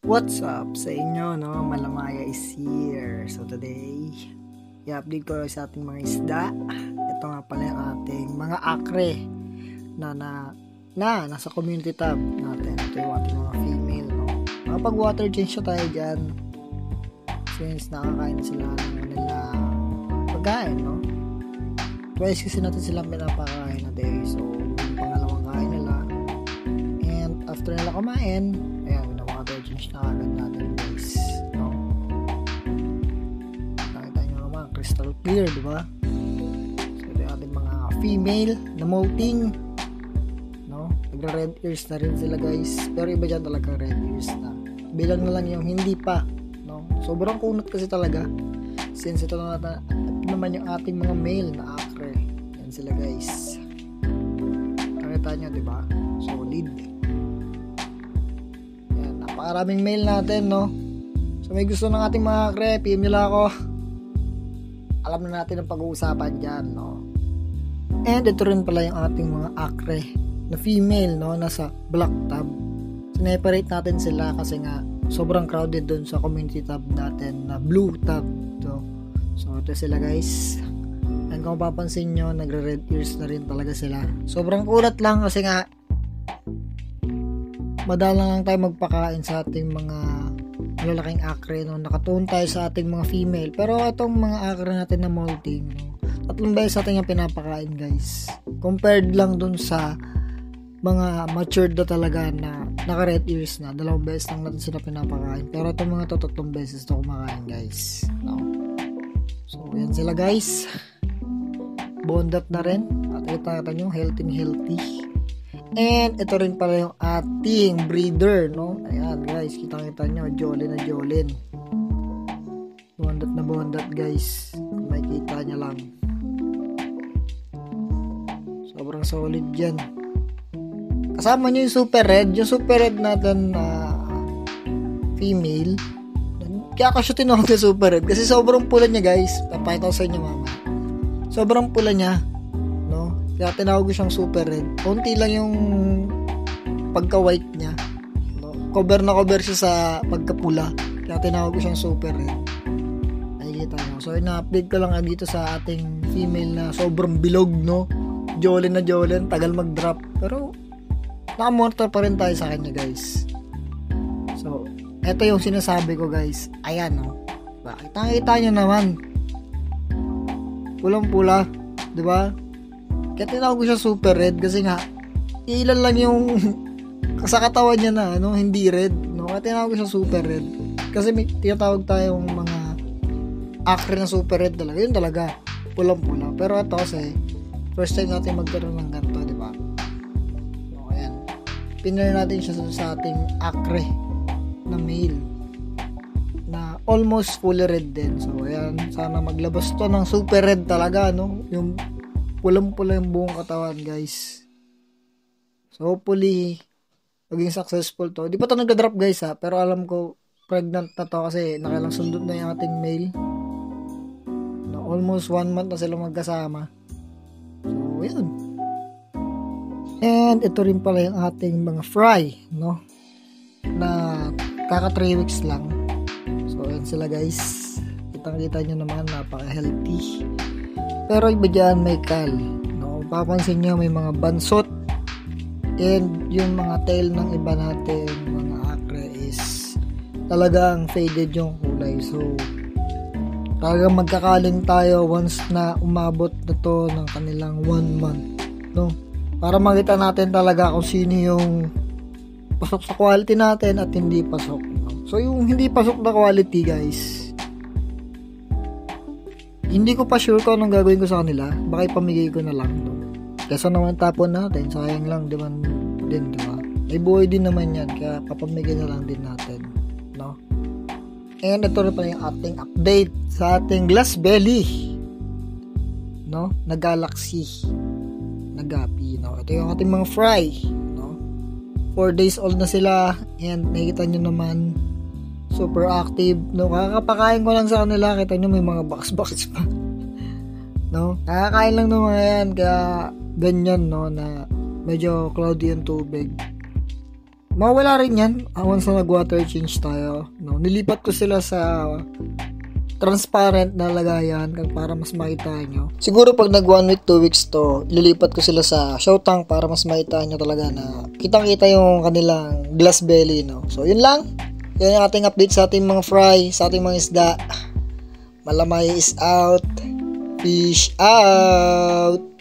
What's up sa inyo, no? Malamaya is here. So today, i-update ko sa ating mga isda. Ito nga pala yung ating mga akre na nasa community tab natin. Ito yung ating mga female, no? Kapag water change siya tayo dyan, since nakakain sila ng nila pagkain, no? Twice kasi natin silang pinapakain na day. So, yung pangalawang kain nila. And after nila kumain, ayan, water change na agad natin, guys, no? Nakita nyo naman, crystal clear, di ba? So, ito yung ating mga female na molting, no? Nagra-red ears na rin sila, guys. Pero iba dyan talaga red ears na. Bilang na lang yung hindi pa, no? Sobrang kunot kasi talaga. Since ito naman yung ating mga male na acre. Yan sila, guys. Nakita nyo, di ba? Solid. Napakaraming mail natin, no? So may gusto ng ating mga akre, PM nyo lang ako. Alam na natin ang pag-uusapan dyan, no? And ito rin pala yung ating mga akre na female, no? Nasa black tab. Sineparate natin sila kasi nga sobrang crowded dun sa community tab natin na blue tab, no? So ito sila, guys. And kung mapapansin nyo, nagre-red ears na rin talaga sila. Sobrang kulat lang kasi nga madalang lang tayo magpakain sa ating mga malalaking akre, no? Nakatuon tayo sa ating mga female. Pero itong mga akre natin na molting, no? 3 beses natin yung pinapakain, guys. Compared lang dun sa mga matured na talaga na naka-red ears na. 2 beses lang natin sila pinapakain. Pero itong mga to 3 beses na kumakain, guys, no? So, yan sila, guys. Bondat na rin. At ito nyo, healthy. And ito rin pala yung ating breeder, no? Ayan, guys, kita nyo, jolin na jolin. Bondat na bondat, guys. Kung makikita nyo lang. Sobrang solid yan. Kasama nyo yung super red. Yung super red natin na female. Kaya kasyutin ako sa super red. Kasi sobrang pula niya, guys. Papakita ko sa inyo, mama. Sobrang pula niya. Kaya tinawag ko siyang super red. Konti lang yung pagka-white niya, no? Cover na cover siya sa pagkapula. Kaya tinawag ko siyang super red. Nakikita nyo. So, ina-update ko lang dito sa ating female na sobrang bilog, no? Jolin na jolin. Tagal mag-drop. Pero, naka-monitor pa rin tayo sa kanya, guys. So, eto yung sinasabi ko, guys. Ayan, no? Bakit? Nakikita nyo naman. Pulang-pula. Diba? Kaya tinawag ko siya super red kasi nga ilan lang yung sa katawan niya na hindi red, no? Kaya tinawag ko siya super red kasi may tinatawag tayong mga akre na super red talaga. Yun talaga, pulang-pula. Pero ito kasi first time natin magkaroon ng ganito, di ba? So, ayan. Pinner natin siya sa ating akre na male na almost fully red din. So, ayan. Sana maglabas to ng super red talaga, no? Yung pulang-pula yung buong katawan, guys. So, hopefully, maging successful to. Di pa to nagda-drop, guys, ha? Pero alam ko, pregnant na to kasi nakailang sundot na yung ating male. No, almost 1 month na sila magkasama. So, yun. And, ito rin pala yung ating mga fry, no? Na kaka 3 weeks lang. So, yun sila, guys. Kitang-kita nyo naman, napaka-healthy. Pero iba dyan may kal, no? Papansin nyo may mga bansot and yung mga tail ng iba natin mga akre is talagang faded yung kulay. So talagang magkakaling tayo once na umabot na to ng kanilang 1 month, no? Para makita natin talaga kung sino yung pasok sa quality natin at hindi pasok, no? So yung hindi pasok na quality, guys, hindi ko pa sure kung anong gagawin ko sa kanila. Baka ipamigay ko na lang, no? Kesa naman tapon natin, sayang lang din, di ba? May buhay din naman yan, kaya papamigay na lang din natin, no? And ito rin pala yung ating update sa ating glass belly, no? Na galaxy, na gapi, no? Ito yung ating mga fry, no? 4 days old na sila, and nakikita nyo naman, super active, no? Kakapakain ko lang sa kanila, kita nyo may mga box pa, no? Kakakain lang ng mga yan, kaya ganyan, no? Na medyo cloudy yung tubig. mawala rin yan once na nag-water change tayo, no? Nilipat ko sila sa transparent na lagayan para mas makita nyo. Siguro pag nag 1 week, 2 weeks to, ililipat ko sila sa show tank para mas makita nyo talaga na kitang-kita yung kanilang glass belly, no? So, yun lang. Yan yung ating update sa ating mga fry, sa ating mga isda. Malamay is out. Fish out!